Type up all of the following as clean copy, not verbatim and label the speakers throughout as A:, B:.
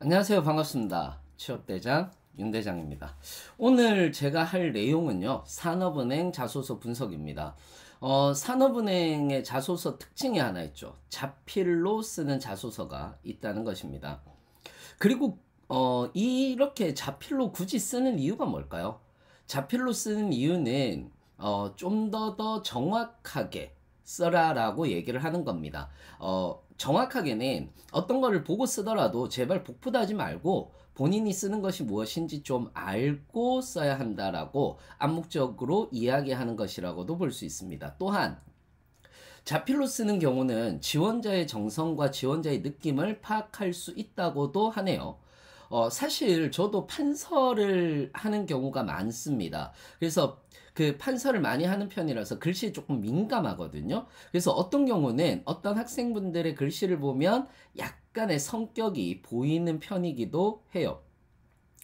A: 안녕하세요. 반갑습니다. 취업대장 윤대장입니다. 오늘 제가 할 내용은요. 산업은행 자소서 분석입니다. 산업은행의 자소서 특징이 하나 있죠. 자필로 쓰는 자소서가 있다는 것입니다. 그리고 이렇게 자필로 굳이 쓰는 이유가 뭘까요? 자필로 쓰는 이유는 좀 더 정확하게 써라라고 얘기를 하는 겁니다. 정확하게는 어떤 거를 보고 쓰더라도 제발 복붙 하지 말고 본인이 쓰는 것이 무엇인지 좀 알고 써야 한다라고 암묵적으로 이야기하는 것이라고도 볼 수 있습니다. 또한 자필로 쓰는 경우는 지원자의 정성과 지원자의 느낌을 파악할 수 있다고도 하네요. 사실 저도 판서를 하는 경우가 많습니다. 그래서 그 판서를 많이 하는 편이라서 글씨에 조금 민감하거든요. 그래서 어떤 경우는 어떤 학생분들의 글씨를 보면 약간의 성격이 보이는 편이기도 해요.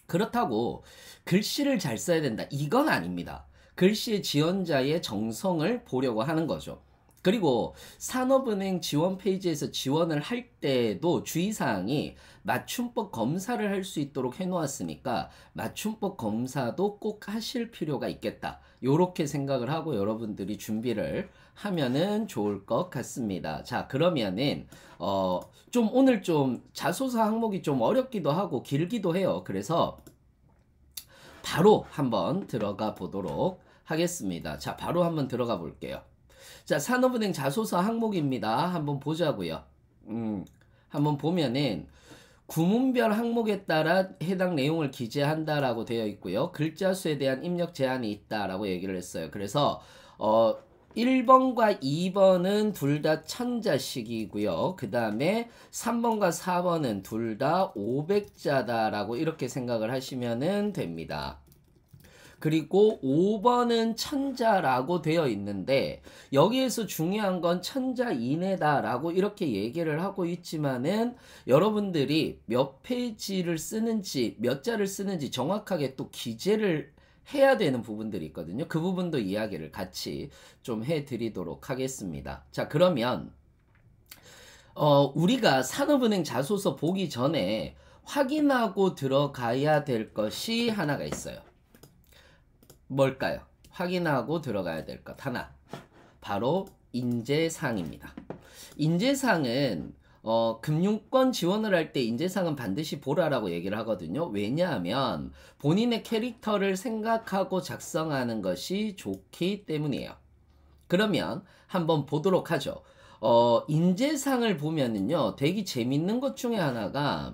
A: 그렇다고 글씨를 잘 써야 된다, 이건 아닙니다. 글씨의 지원자의 정성을 보려고 하는 거죠. 그리고 산업은행 지원 페이지에서 지원을 할 때도 주의사항이 맞춤법 검사를 할 수 있도록 해놓았으니까 맞춤법 검사도 꼭 하실 필요가 있겠다, 요렇게 생각을 하고 여러분들이 준비를 하면은 좋을 것 같습니다. 자, 그러면은 좀 오늘 좀 자소서 항목이 좀 어렵기도 하고 길기도 해요. 그래서 바로 한번 들어가 보도록 하겠습니다. 자, 바로 한번 들어가 볼게요. 자, 산업은행 자소서 항목입니다. 한번 보자고요. 한번 보면은 구문별 항목에 따라 해당 내용을 기재한다라고 되어 있고요. 글자 수에 대한 입력 제한이 있다라고 얘기를 했어요. 그래서 1번과 2번은 둘 다 천자식이고요. 그 다음에 3번과 4번은 둘 다 500자다라고 이렇게 생각을 하시면 됩니다. 그리고 5번은 천자라고 되어 있는데 여기에서 중요한 건 천자 이내다라고 이렇게 얘기를 하고 있지만은 여러분들이 몇 페이지를 쓰는지 몇 자를 쓰는지 정확하게 또 기재를 해야 되는 부분들이 있거든요. 그 부분도 이야기를 같이 좀 해드리도록 하겠습니다. 자, 그러면 우리가 산업은행 자소서 보기 전에 확인하고 들어가야 될 것이 하나가 있어요. 뭘까요? 확인하고 들어가야 될 것 하나, 바로 인재상입니다. 인재상은 금융권 지원을 할 때 인재상은 반드시 보라라고 얘기를 하거든요. 왜냐하면 본인의 캐릭터를 생각하고 작성하는 것이 좋기 때문이에요. 그러면 한번 보도록 하죠. 인재상을 보면은요, 되게 재밌는 것 중에 하나가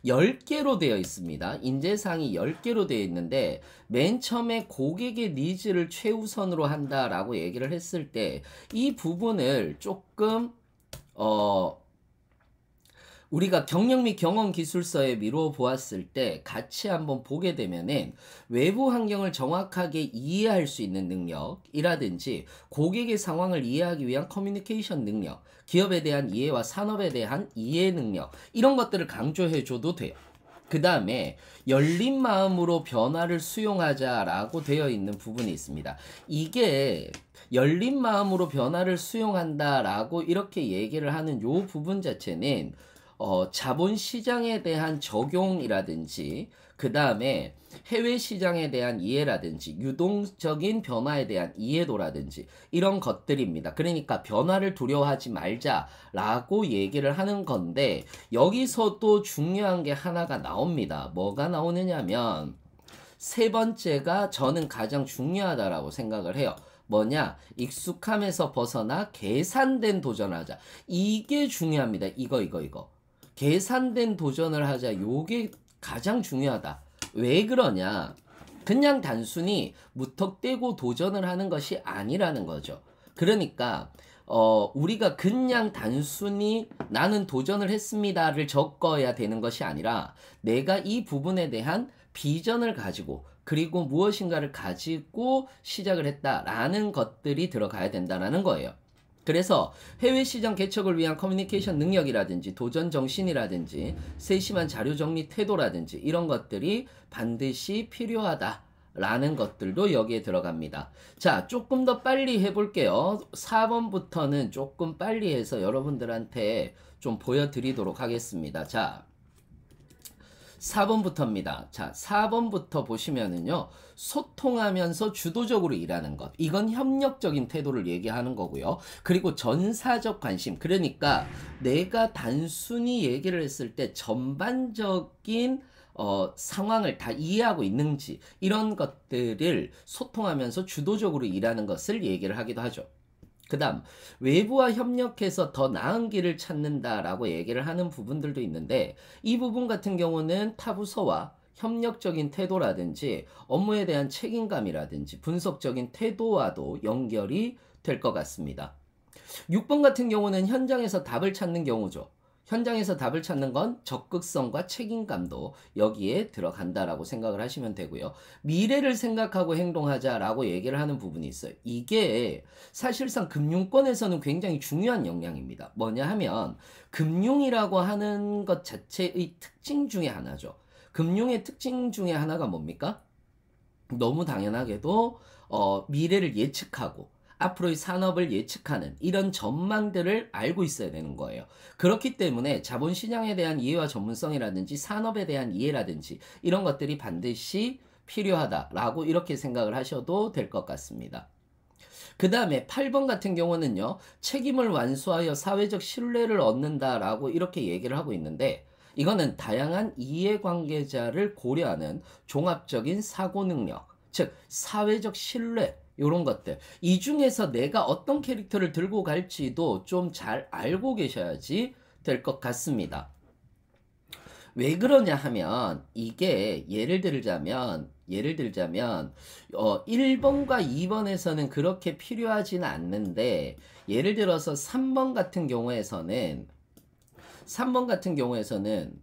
A: 10개로 되어 있습니다. 인재상이 10개로 되어 있는데 맨 처음에 고객의 니즈를 최우선으로 한다라고 얘기를 했을 때 이 부분을 조금 우리가 경력 및 경험 기술서에 미루어 보았을 때 같이 한번 보게 되면은 외부 환경을 정확하게 이해할 수 있는 능력이라든지 고객의 상황을 이해하기 위한 커뮤니케이션 능력, 기업에 대한 이해와 산업에 대한 이해 능력, 이런 것들을 강조해 줘도 돼요. 그 다음에 열린 마음으로 변화를 수용하자라고 되어 있는 부분이 있습니다. 이게 열린 마음으로 변화를 수용한다라고 이렇게 얘기를 하는 요 부분 자체는 자본시장에 대한 적용이라든지 그 다음에 해외 시장에 대한 이해라든지 유동적인 변화에 대한 이해도라든지 이런 것들입니다. 그러니까 변화를 두려워하지 말자라고 얘기를 하는 건데 여기서도 중요한 게 하나가 나옵니다. 뭐가 나오느냐면 세 번째가 저는 가장 중요하다라고 생각을 해요. 뭐냐? 익숙함에서 벗어나 계산된 도전을 하자. 이게 중요합니다. 이거. 계산된 도전을 하자. 요게 가장 중요하다. 왜 그러냐? 그냥 단순히 무턱대고 도전을 하는 것이 아니라는 거죠. 그러니까 우리가 그냥 단순히 나는 도전을 했습니다를 적어야 되는 것이 아니라 내가 이 부분에 대한 비전을 가지고 그리고 무엇인가를 가지고 시작을 했다라는 것들이 들어가야 된다는 거예요. 그래서 해외 시장 개척을 위한 커뮤니케이션 능력이라든지 도전 정신이라든지 세심한 자료 정리 태도라든지 이런 것들이 반드시 필요하다라는 것들도 여기에 들어갑니다. 자, 조금 더 빨리 해볼게요. 4번부터는 조금 빨리 해서 여러분들한테 좀 보여드리도록 하겠습니다. 자, 4번부터입니다. 자, 4번부터 보시면은요. 소통하면서 주도적으로 일하는 것. 이건 협력적인 태도를 얘기하는 거고요. 그리고 전사적 관심. 그러니까 내가 단순히 얘기를 했을 때 전반적인 상황을 다 이해하고 있는지 이런 것들을 소통하면서 주도적으로 일하는 것을 얘기를 하기도 하죠. 그 다음 외부와 협력해서 더 나은 길을 찾는다라고 얘기를 하는 부분들도 있는데 이 부분 같은 경우는 타부서와 협력적인 태도라든지 업무에 대한 책임감이라든지 분석적인 태도와도 연결이 될 것 같습니다. 6번 같은 경우는 현장에서 답을 찾는 경우죠. 현장에서 답을 찾는 건 적극성과 책임감도 여기에 들어간다라고 생각을 하시면 되고요. 미래를 생각하고 행동하자라고 얘기를 하는 부분이 있어요. 이게 사실상 금융권에서는 굉장히 중요한 역량입니다. 뭐냐 하면 금융이라고 하는 것 자체의 특징 중에 하나죠. 금융의 특징 중에 하나가 뭡니까? 너무 당연하게도 미래를 예측하고 앞으로의 산업을 예측하는 이런 전망들을 알고 있어야 되는 거예요. 그렇기 때문에 자본시장에 대한 이해와 전문성이라든지 산업에 대한 이해라든지 이런 것들이 반드시 필요하다라고 이렇게 생각을 하셔도 될 것 같습니다. 그 다음에 8번 같은 경우는요. 책임을 완수하여 사회적 신뢰를 얻는다라고 이렇게 얘기를 하고 있는데 이거는 다양한 이해관계자를 고려하는 종합적인 사고 능력, 즉 사회적 신뢰 이런 것들 이 중에서 내가 어떤 캐릭터를 들고 갈지도 좀 잘 알고 계셔야지 될 것 같습니다. 왜 그러냐 하면 이게 예를 들자면 1번과 2번에서는 그렇게 필요하지는 않는데 예를 들어서 3번 같은 경우에서는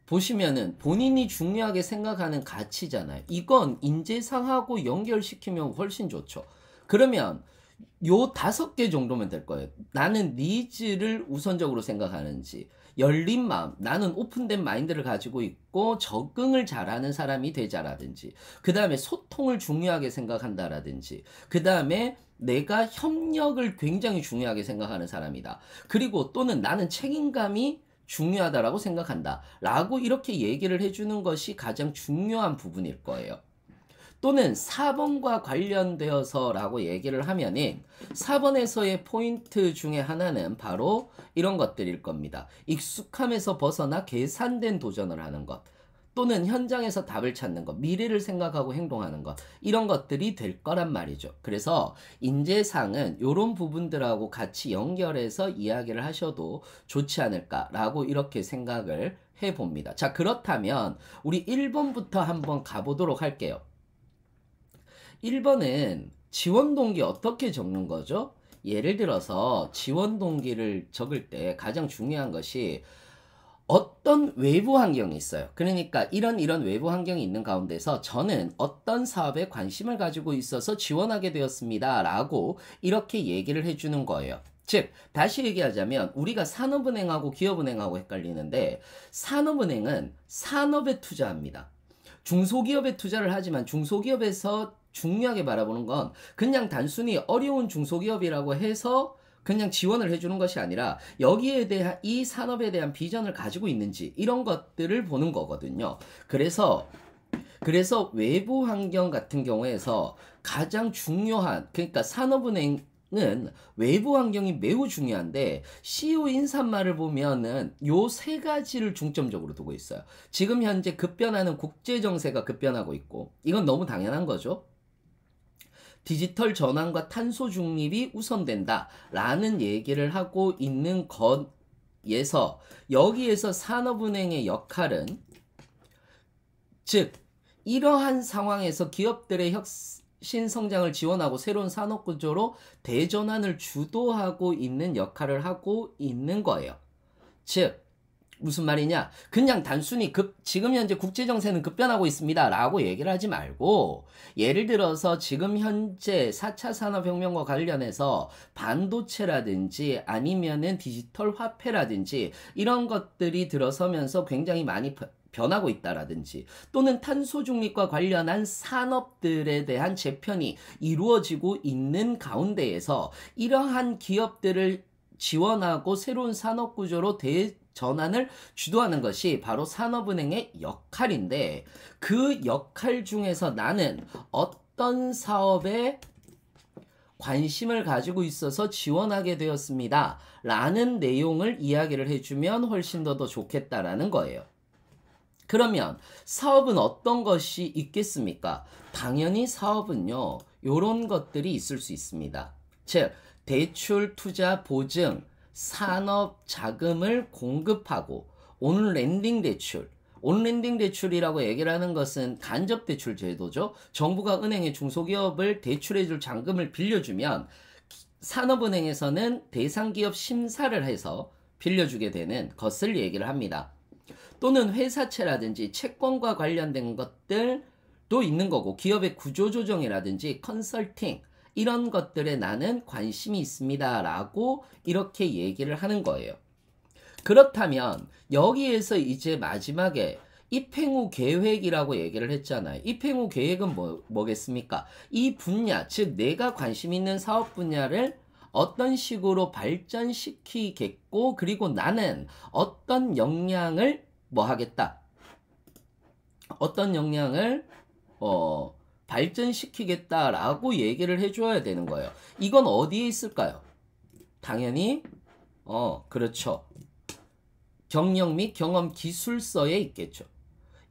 A: 보시면은 본인이 중요하게 생각하는 가치잖아요. 이건 인재상하고 연결시키면 훨씬 좋죠. 그러면 요 5개 정도면 될 거예요. 나는 니즈를 우선적으로 생각하는지, 열린 마음, 나는 오픈된 마인드를 가지고 있고 적응을 잘하는 사람이 되자라든지, 그 다음에 소통을 중요하게 생각한다라든지, 그 다음에 내가 협력을 굉장히 중요하게 생각하는 사람이다. 그리고 또는 나는 책임감이 중요하다라고 생각한다. 라고 이렇게 얘기를 해주는 것이 가장 중요한 부분일 거예요. 또는 4번과 관련되어서라고 얘기를 하면은 4번에서의 포인트 중에 하나는 바로 이런 것들일 겁니다. 익숙함에서 벗어나 계산된 도전을 하는 것. 또는 현장에서 답을 찾는 것, 미래를 생각하고 행동하는 것, 이런 것들이 될 거란 말이죠. 그래서 인재상은 이런 부분들하고 같이 연결해서 이야기를 하셔도 좋지 않을까라고 이렇게 생각을 해봅니다. 자, 그렇다면 우리 1번부터 한번 가보도록 할게요. 1번은 지원 동기 어떻게 적는 거죠? 예를 들어서 지원 동기를 적을 때 가장 중요한 것이 어떤 외부 환경이 있어요. 그러니까 이런 외부 환경이 있는 가운데서 저는 어떤 사업에 관심을 가지고 있어서 지원하게 되었습니다. 라고 이렇게 얘기를 해주는 거예요. 즉 다시 얘기하자면 우리가 산업은행하고 기업은행하고 헷갈리는데 산업은행은 산업에 투자합니다. 중소기업에 투자를 하지만 중소기업에서 중요하게 바라보는 건 그냥 단순히 어려운 중소기업이라고 해서 그냥 지원을 해주는 것이 아니라 여기에 대한 이 산업에 대한 비전을 가지고 있는지 이런 것들을 보는 거거든요. 그래서 외부 환경 같은 경우에서 가장 중요한 그러니까 산업은행은 외부 환경이 매우 중요한데 CEO 인사말을 보면은 요 3가지를 중점적으로 두고 있어요. 지금 현재 급변하는 국제 정세가 급변하고 있고 이건 너무 당연한 거죠. 디지털 전환과 탄소 중립이 우선된다 라는 얘기를 하고 있는 것에서 여기에서 산업은행의 역할은 즉 이러한 상황에서 기업들의 혁신 성장을 지원하고 새로운 산업 구조로 대전환을 주도하고 있는 역할을 하고 있는 거예요. 즉 무슨 말이냐? 그냥 단순히 지금 현재 국제정세는 급변하고 있습니다. 라고 얘기를 하지 말고, 예를 들어서 지금 현재 4차 산업혁명과 관련해서 반도체라든지 아니면은 디지털 화폐라든지 이런 것들이 들어서면서 굉장히 많이 변하고 있다라든지 또는 탄소 중립과 관련한 산업들에 대한 재편이 이루어지고 있는 가운데에서 이러한 기업들을 지원하고 새로운 산업 구조로 전환을 주도하는 것이 바로 산업은행의 역할인데 그 역할 중에서 나는 어떤 사업에 관심을 가지고 있어서 지원하게 되었습니다. 라는 내용을 이야기를 해주면 훨씬 더 좋겠다라는 거예요. 그러면 사업은 어떤 것이 있겠습니까? 당연히 사업은요, 요런 것들이 있을 수 있습니다. 즉, 대출, 투자, 보증, 산업 자금을 공급하고 온랜딩 대출, 온랜딩 대출이라고 얘기를 하는 것은 간접 대출 제도죠. 정부가 은행에 중소기업을 대출해줄 잔금을 빌려주면 산업은행에서는 대상기업 심사를 해서 빌려주게 되는 것을 얘기를 합니다. 또는 회사채라든지 채권과 관련된 것들도 있는 거고 기업의 구조조정이라든지 컨설팅 이런 것들에 나는 관심이 있습니다 라고 이렇게 얘기를 하는 거예요. 그렇다면 여기에서 이제 마지막에 입행후 계획이라고 얘기를 했잖아요. 입행후 계획은 뭐겠습니까? 이 분야, 즉 내가 관심 있는 사업 분야를 어떤 식으로 발전시키겠고 그리고 나는 어떤 역량을 하겠다. 어떤 역량을 발전시키겠다라고 얘기를 해줘야 되는 거예요. 이건 어디에 있을까요? 당연히 그렇죠. 경력 및 경험 기술서에 있겠죠.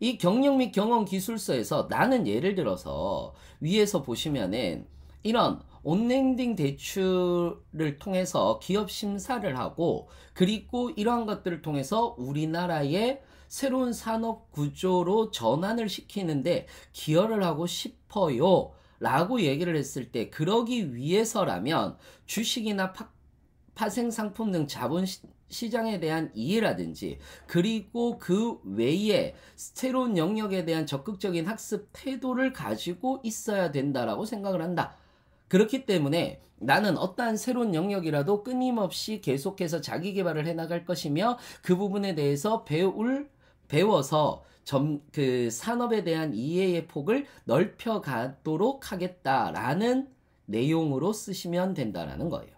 A: 이 경력 및 경험 기술서에서 나는 예를 들어서 위에서 보시면은 이런 온랜딩 대출을 통해서 기업 심사를 하고 그리고 이러한 것들을 통해서 우리나라의 새로운 산업 구조로 전환을 시키는데 기여를 하고 싶어요 라고 얘기를 했을 때 그러기 위해서라면 주식이나 파생상품 등 자본시장에 대한 이해라든지 그리고 그 외에 새로운 영역에 대한 적극적인 학습 태도를 가지고 있어야 된다라고 생각을 한다. 그렇기 때문에 나는 어떠한 새로운 영역이라도 끊임없이 계속해서 자기 개발을 해나갈 것이며 그 부분에 대해서 배워서 그 산업에 대한 이해의 폭을 넓혀가도록 하겠다라는 내용으로 쓰시면 된다라는 거예요.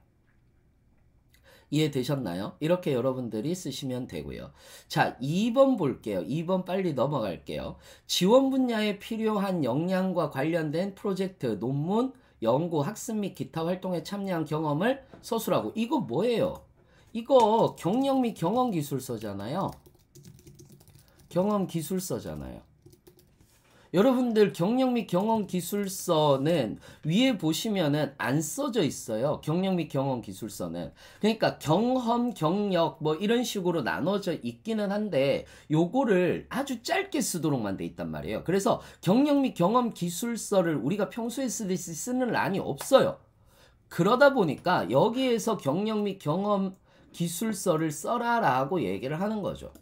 A: 이해되셨나요? 이렇게 여러분들이 쓰시면 되고요. 자, 2번 볼게요. 2번 빨리 넘어갈게요. 지원 분야에 필요한 역량과 관련된 프로젝트, 논문, 연구, 학습 및 기타 활동에 참여한 경험을 서술하고 이거 뭐예요? 이거 경력 및 경험 기술서잖아요. 경험 기술서잖아요. 여러분들 경력 및 경험 기술서는 위에 보시면은 안 써져 있어요. 경력 및 경험 기술서는. 그러니까 경험, 경력 뭐 이런 식으로 나눠져 있기는 한데 요거를 아주 짧게 쓰도록만 돼 있단 말이에요. 그래서 경력 및 경험 기술서를 우리가 평소에 쓰듯이 쓰는 란이 없어요. 그러다 보니까 여기에서 경력 및 경험 기술서를 써라라고 얘기를 하는 거죠.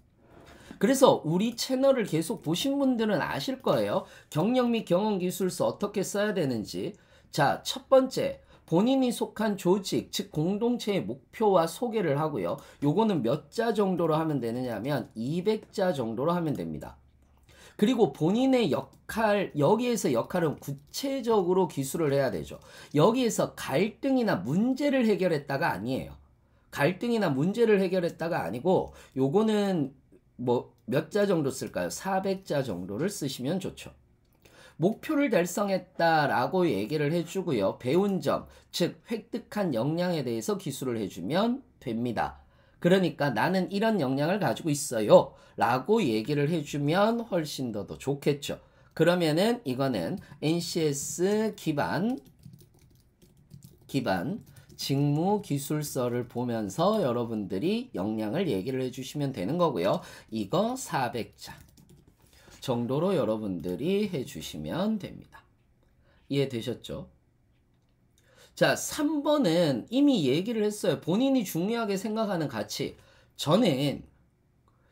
A: 그래서 우리 채널을 계속 보신 분들은 아실 거예요. 경력 및 경험 기술서 어떻게 써야 되는지. 자, 첫 번째, 본인이 속한 조직, 즉 공동체의 목표와 소개를 하고요. 요거는 몇 자 정도로 하면 되느냐면 200자 정도로 하면 됩니다. 그리고 본인의 역할, 여기에서 역할은 구체적으로 기술을 해야 되죠. 여기에서 갈등이나 문제를 해결했다가 아니에요. 갈등이나 문제를 해결했다가 아니고 요거는 몇 자 정도 쓸까요? 400자 정도를 쓰시면 좋죠. 목표를 달성했다라고 얘기를 해주고요. 배운 점, 즉 획득한 역량에 대해서 기술을 해주면 됩니다. 그러니까 나는 이런 역량을 가지고 있어요 라고 얘기를 해주면 훨씬 더 좋겠죠. 그러면은 이거는 NCS 기반 직무 기술서를 보면서 여러분들이 역량을 얘기를 해주시면 되는 거고요. 이거 400자 정도로 여러분들이 해주시면 됩니다. 이해되셨죠? 자, 3번은 이미 얘기를 했어요. 본인이 중요하게 생각하는 가치. 저는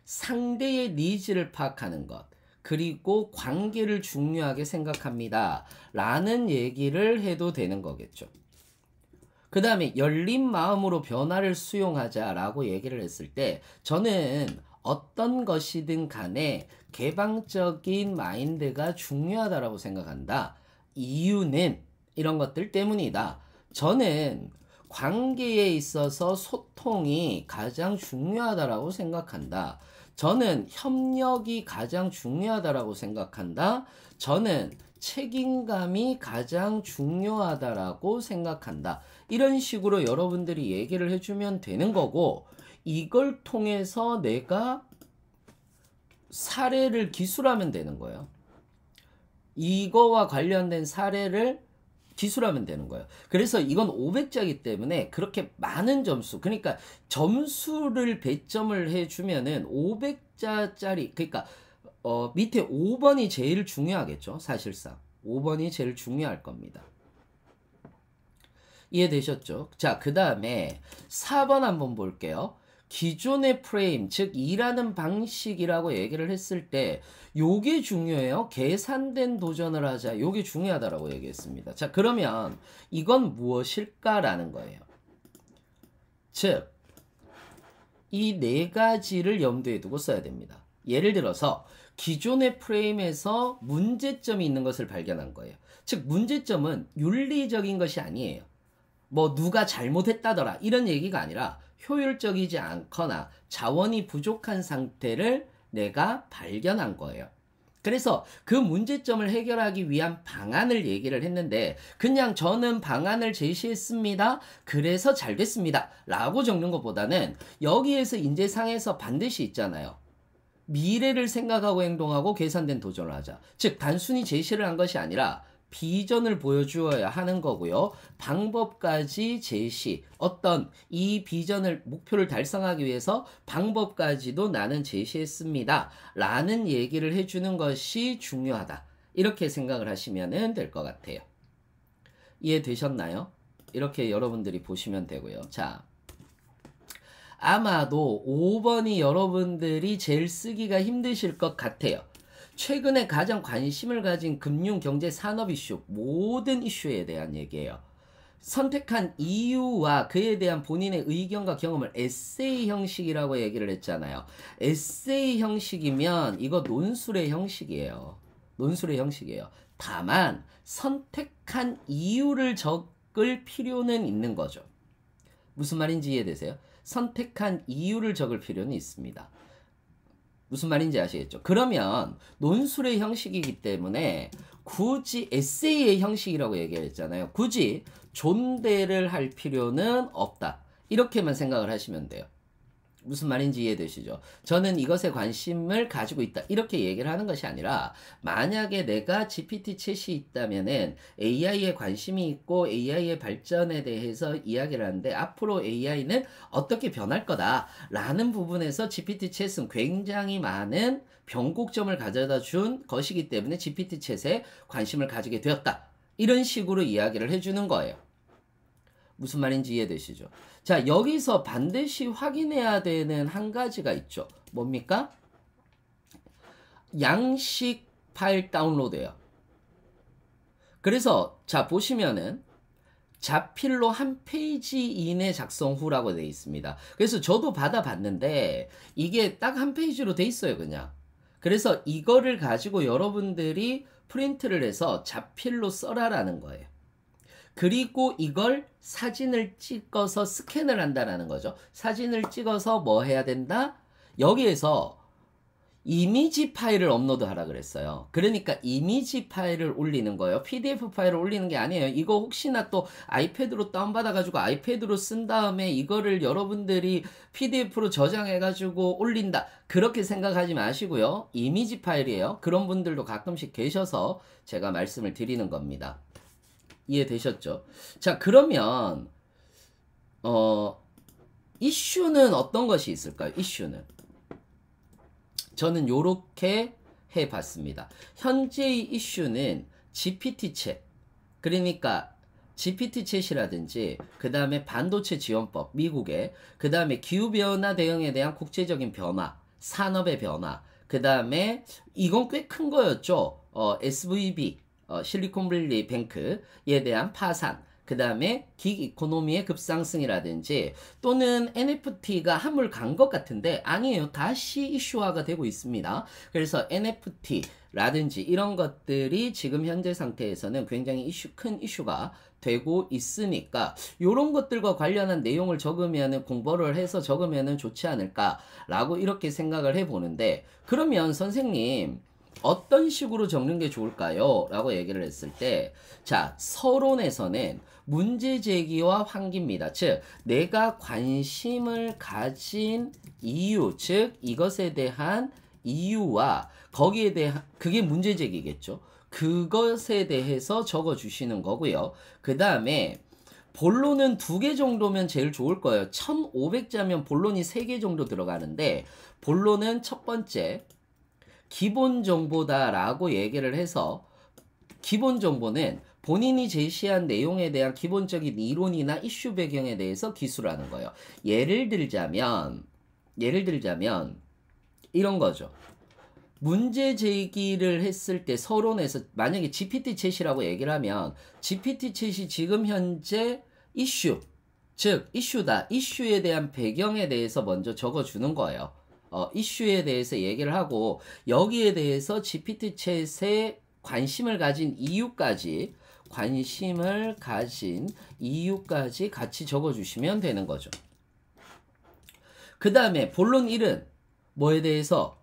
A: 상대의 니즈를 파악하는 것. 그리고 관계를 중요하게 생각합니다. 라는 얘기를 해도 되는 거겠죠. 그 다음에 열린 마음으로 변화를 수용하자라고 얘기를 했을 때 저는 어떤 것이든 간에 개방적인 마인드가 중요하다라고 생각한다. 이유는 이런 것들 때문이다. 저는 관계에 있어서 소통이 가장 중요하다라고 생각한다. 저는 협력이 가장 중요하다라고 생각한다. 저는 책임감이 가장 중요하다라고 생각한다. 이런 식으로 여러분들이 얘기를 해주면 되는 거고, 이걸 통해서 내가 사례를 기술하면 되는 거예요. 이거와 관련된 사례를 기술하면 되는 거예요. 그래서 이건 500자이기 때문에 그렇게 많은 점수, 그러니까 점수를 배점을 해주면은 500자짜리, 그러니까 밑에 5번이 제일 중요하겠죠. 사실상 5번이 제일 중요할 겁니다. 이해되셨죠? 자, 그 다음에 4번 한번 볼게요. 기존의 프레임, 즉 일하는 방식이라고 얘기를 했을 때 요게 중요해요. 계산된 도전을 하자. 요게 중요하다라고 얘기했습니다. 자, 그러면 이건 무엇일까라는 거예요. 즉, 이 네 가지를 염두에 두고 써야 됩니다. 예를 들어서 기존의 프레임에서 문제점이 있는 것을 발견한 거예요. 즉, 문제점은 윤리적인 것이 아니에요. 뭐 누가 잘못했다더라 이런 얘기가 아니라 효율적이지 않거나 자원이 부족한 상태를 내가 발견한 거예요. 그래서 그 문제점을 해결하기 위한 방안을 얘기를 했는데 그냥 저는 방안을 제시했습니다. 그래서 잘 됐습니다. 라고 적는 것보다는 여기에서 인재상에서 반드시 있잖아요. 미래를 생각하고 행동하고 계산된 도전을 하자. 즉 단순히 제시를 한 것이 아니라 비전을 보여주어야 하는 거고요. 방법까지 제시, 어떤 이 비전을, 목표를 달성하기 위해서 방법까지도 나는 제시했습니다. 라는 얘기를 해주는 것이 중요하다. 이렇게 생각을 하시면 될 것 같아요. 이해되셨나요? 이렇게 여러분들이 보시면 되고요. 자, 아마도 5번이 여러분들이 제일 쓰기가 힘드실 것 같아요. 최근에 가장 관심을 가진 금융, 경제, 산업 이슈, 모든 이슈에 대한 얘기예요. 선택한 이유와 그에 대한 본인의 의견과 경험을 에세이 형식이라고 얘기를 했잖아요. 에세이 형식이면 이거 논술의 형식이에요. 논술의 형식이에요. 다만 선택한 이유를 적을 필요는 있는 거죠. 무슨 말인지 이해되세요? 선택한 이유를 적을 필요는 있습니다. 무슨 말인지 아시겠죠? 그러면 논술의 형식이기 때문에 굳이 에세이의 형식이라고 얘기했잖아요. 굳이 존대를 할 필요는 없다. 이렇게만 생각을 하시면 돼요. 무슨 말인지 이해되시죠? 저는 이것에 관심을 가지고 있다. 이렇게 얘기를 하는 것이 아니라 만약에 내가 GPT 챗이 있다면은 AI에 관심이 있고 AI의 발전에 대해서 이야기를 하는데 앞으로 AI는 어떻게 변할 거다 라는 부분에서 GPT 챗은 굉장히 많은 변곡점을 가져다 준 것이기 때문에 GPT 챗에 관심을 가지게 되었다. 이런 식으로 이야기를 해주는 거예요. 무슨 말인지 이해되시죠? 자, 여기서 반드시 확인해야 되는 한 가지가 있죠. 뭡니까? 양식 파일 다운로드예요. 그래서 자 보시면은 자필로 한 페이지 이내 작성 후라고 되어 있습니다. 그래서 저도 받아봤는데 이게 딱 한 페이지로 돼 있어요, 그냥. 그래서 이거를 가지고 여러분들이 프린트를 해서 자필로 써라라는 거예요. 그리고 이걸 사진을 찍어서 스캔을 한다라는 거죠. 사진을 찍어서 뭐 해야 된다? 여기에서 이미지 파일을 업로드 하라 그랬어요. 그러니까 이미지 파일을 올리는 거예요. PDF 파일을 올리는 게 아니에요. 이거 혹시나 또 아이패드로 다운받아가지고 아이패드로 쓴 다음에 이거를 여러분들이 PDF로 저장해가지고 올린다. 그렇게 생각하지 마시고요. 이미지 파일이에요. 그런 분들도 가끔씩 계셔서 제가 말씀을 드리는 겁니다. 이해되셨죠? 자, 그러면 이슈는 어떤 것이 있을까요? 이슈는 저는 요렇게 해봤습니다. 현재의 이슈는 GPT 챗, 그러니까 GPT 챗이라든지 그 다음에 반도체 지원법, 미국의, 그 다음에 기후변화 대응에 대한 국제적인 변화, 산업의 변화, 그 다음에 이건 꽤 큰 거였죠. SVB, 실리콘밸리 뱅크에 대한 파산, 그 다음에 긱 이코노미의 급상승이라든지 또는 NFT가 한물 간 것 같은데 아니에요. 다시 이슈화가 되고 있습니다. 그래서 NFT라든지 이런 것들이 지금 현재 상태에서는 굉장히 큰 이슈가 되고 있으니까 요런 것들과 관련한 내용을 적으면은 공부를 해서 적으면은 좋지 않을까라고 이렇게 생각을 해보는데, 그러면 선생님 어떤 식으로 적는 게 좋을까요? 라고 얘기를 했을 때, 자, 서론에서는 문제 제기와 환기입니다. 즉, 내가 관심을 가진 이유, 즉 이것에 대한 이유와 거기에 대한, 그게 문제 제기겠죠. 그것에 대해서 적어 주시는 거고요. 그 다음에 본론은 2개 정도면 제일 좋을 거예요. 1500자면 본론이 3개 정도 들어가는데, 본론은 첫 번째 기본 정보다라고 얘기를 해서, 기본 정보는 본인이 제시한 내용에 대한 기본적인 이론이나 이슈 배경에 대해서 기술하는 거예요. 예를 들자면 이런 거죠. 문제 제기를 했을 때 서론에서 만약에 GPT 챗이라고 얘기를 하면, GPT 챗이 지금 현재 이슈, 즉 이슈다, 이슈에 대한 배경에 대해서 먼저 적어주는 거예요. 이슈에 대해서 얘기를 하고, 여기에 대해서 GPT 챗에 관심을 가진 이유까지 같이 적어주시면 되는 거죠. 그 다음에 본론 1은 뭐에 대해서,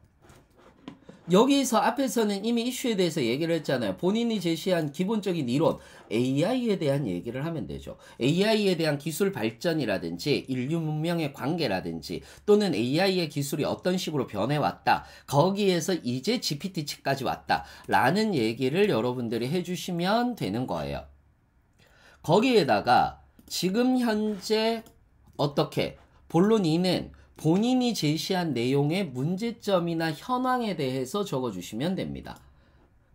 A: 여기서 앞에서는 이미 이슈에 대해서 얘기를 했잖아요. 본인이 제시한 기본적인 이론, AI에 대한 얘기를 하면 되죠. AI에 대한 기술 발전이라든지 인류 문명의 관계라든지, 또는 AI의 기술이 어떤 식으로 변해왔다, 거기에서 이제 GPT-챗까지 왔다 라는 얘기를 여러분들이 해주시면 되는 거예요. 거기에다가 지금 현재 어떻게, 본론 2는 본인이 제시한 내용의 문제점이나 현황에 대해서 적어주시면 됩니다.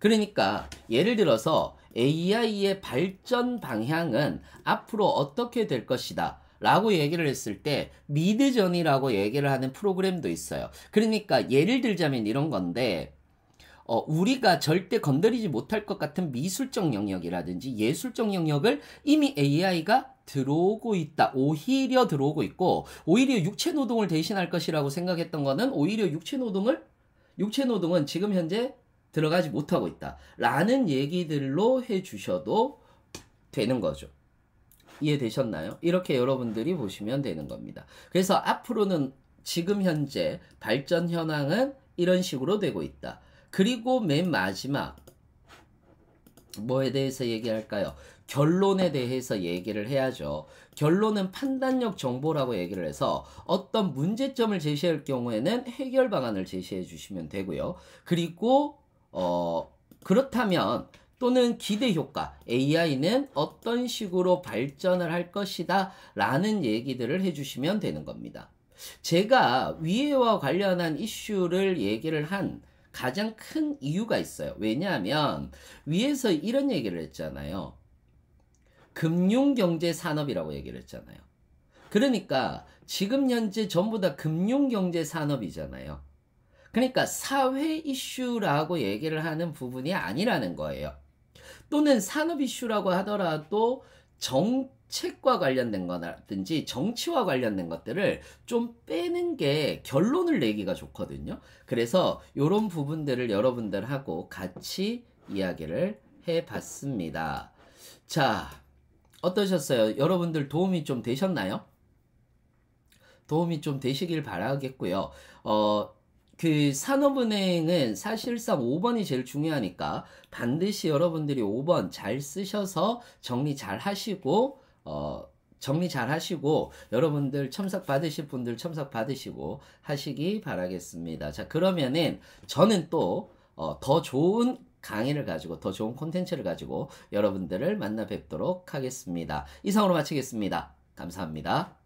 A: 그러니까 예를 들어서 AI의 발전 방향은 앞으로 어떻게 될 것이다 라고 얘기를 했을 때, 미드전이라고 얘기를 하는 프로그램도 있어요. 그러니까 예를 들자면 이런 건데, 우리가 절대 건드리지 못할 것 같은 미술적 영역이라든지 예술적 영역을 이미 AI가 들어오고 있다. 오히려 들어오고 있고, 오히려 육체 노동을 대신할 것이라고 생각했던 거는 오히려 육체 노동은 지금 현재 들어가지 못하고 있다 라는 얘기들로 해주셔도 되는 거죠. 이해되셨나요? 이렇게 여러분들이 보시면 되는 겁니다. 그래서 앞으로는 지금 현재 발전 현황은 이런 식으로 되고 있다. 그리고 맨 마지막 뭐에 대해서 얘기할까요? 결론에 대해서 얘기를 해야죠. 결론은 판단력 정보라고 얘기를 해서 어떤 문제점을 제시할 경우에는 해결 방안을 제시해 주시면 되고요. 그리고 그렇다면 또는 기대 효과, AI는 어떤 식으로 발전을 할 것이다 라는 얘기들을 해주시면 되는 겁니다. 제가 위에와 관련한 이슈를 얘기를 한 가장 큰 이유가 있어요. 왜냐하면 위에서 이런 얘기를 했잖아요. 금융경제산업이라고 얘기를 했잖아요. 그러니까 지금 현재 전부 다 금융경제산업이잖아요. 그러니까 사회 이슈라고 얘기를 하는 부분이 아니라는 거예요. 또는 산업 이슈라고 하더라도 정책과 관련된 거라든지 정치와 관련된 것들을 좀 빼는 게 결론을 내기가 좋거든요. 그래서 이런 부분들을 여러분들하고 같이 이야기를 해봤습니다. 자, 어떠셨어요? 여러분들 도움이 좀 되셨나요? 도움이 좀 되시길 바라겠고요. 그 산업은행은 사실상 5번이 제일 중요하니까 반드시 여러분들이 5번 잘 쓰셔서 정리 잘 하시고, 여러분들 첨삭 받으실 분들 첨삭 받으시고 하시기 바라겠습니다. 자, 그러면은 저는 또 더 좋은 강의를 가지고, 더 좋은 콘텐츠를 가지고 여러분들을 만나 뵙도록 하겠습니다. 이상으로 마치겠습니다. 감사합니다.